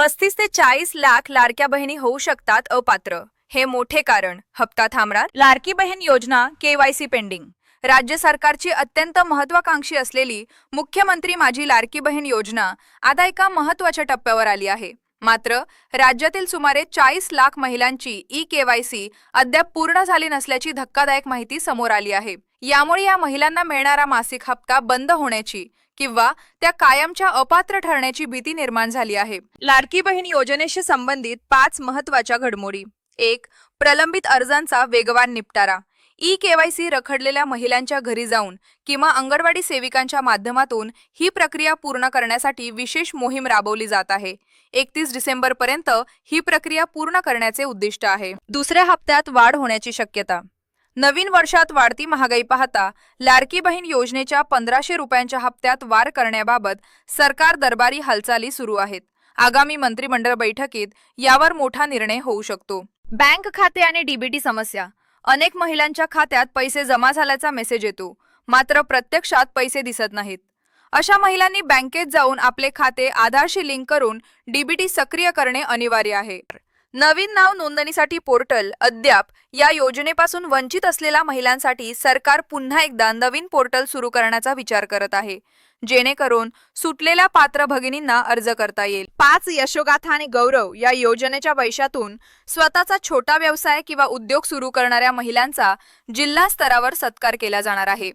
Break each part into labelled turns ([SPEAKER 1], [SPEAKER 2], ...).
[SPEAKER 1] 35 ते 40 लाख लाडक्या बहिणी होऊ शकतात अपात्र. हे मोठे कारण. हप्ता थांबणार. लाडकी बहीण योजना केवायसी पेंडिंग. राज्य सरकारची अत्यंत महत्वाकांक्षी असलेली मुख्यमंत्री माझी लाडकी बहीण योजना आता एका महत्वाच्या टप्प्यावर आली आहे. मात्र राज्यातील सुमारे 40 लाख महिलांची ई-केवायसी अद्याप पूर्ण झाली नसल्याची धक्कादायक माहिती समोर आली आहे. यामुळे या महिलांना मिळणारा मासिक हप्ता बंद होण्याची किंवा त्या कायमच्या अपात्र ठरण्याची भीती निर्माण झाली आहे. लाडकी बहीण योजनेशी संबंधित 5 महत्त्वाच्या घडामोडी. 1. प्रलंबित अर्जांचा वेगवान निपटारा. ई-केवायसी रखडलेल्या महिलांच्या घरी जाऊन किंवा अंगणवाडी सेविकांच्या माध्यमातून ही प्रक्रिया पूर्ण करण्यासाठी विशेष मोहीम राबवली जात आहे. 31 डिसेंबरपर्यंत ही प्रक्रिया पूर्ण करण्याचे उद्दिष्ट आहे. दुसऱ्या हप्त्यात वाढ होण्याची शक्यता. नवीन वर्षात वाढती महागाई पाहता लाडकी बहीण योजनेच्या 1500 रुपयांच्या हप्त्यात वाढ करण्याबाबत सरकार दरबारी हालचाली सुरू आहेत. आगामी मंत्रिमंडळ बैठकीत यावर मोठा निर्णय होऊ शकतो. बँक खाते आणि डीबीटी समस्या. अनेक महिलांच्या खात्यात पैसे जमा झाल्याचा मेसेज येतो, मात्र प्रत्यक्षात पैसे दिसत नाहीत. अशा महिलांनी बँकेत जाऊन आपले खाते आधारशी लिंक करून डीबीटी सक्रिय करणे अनिवार्य आहे. नवीन नाव नोंदणीसाठी पोर्टल. अद्याप या योजनेपासून वंचित असलेल्या महिलांसाठी सरकार पुन्हा एकदा नवीन पोर्टल सुरू करण्याचा विचार करत आहे, जेणेकरून सुटलेल्या पात्र भगिनींना अर्ज करता येईल. 5 यशोगाथा आणि गौरव. या योजनेच्या पैशातून स्वतःचा छोटा व्यवसाय किंवा उद्योग सुरू करणाऱ्या महिलांचा जिल्हा स्तरावर सत्कार केला जाणार आहे.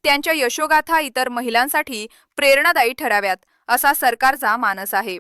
[SPEAKER 1] त्यांच्या यशोगाथा इतर महिलांसाठी प्रेरणादायी ठराव्यात, असा सरकारचा मानस आहे.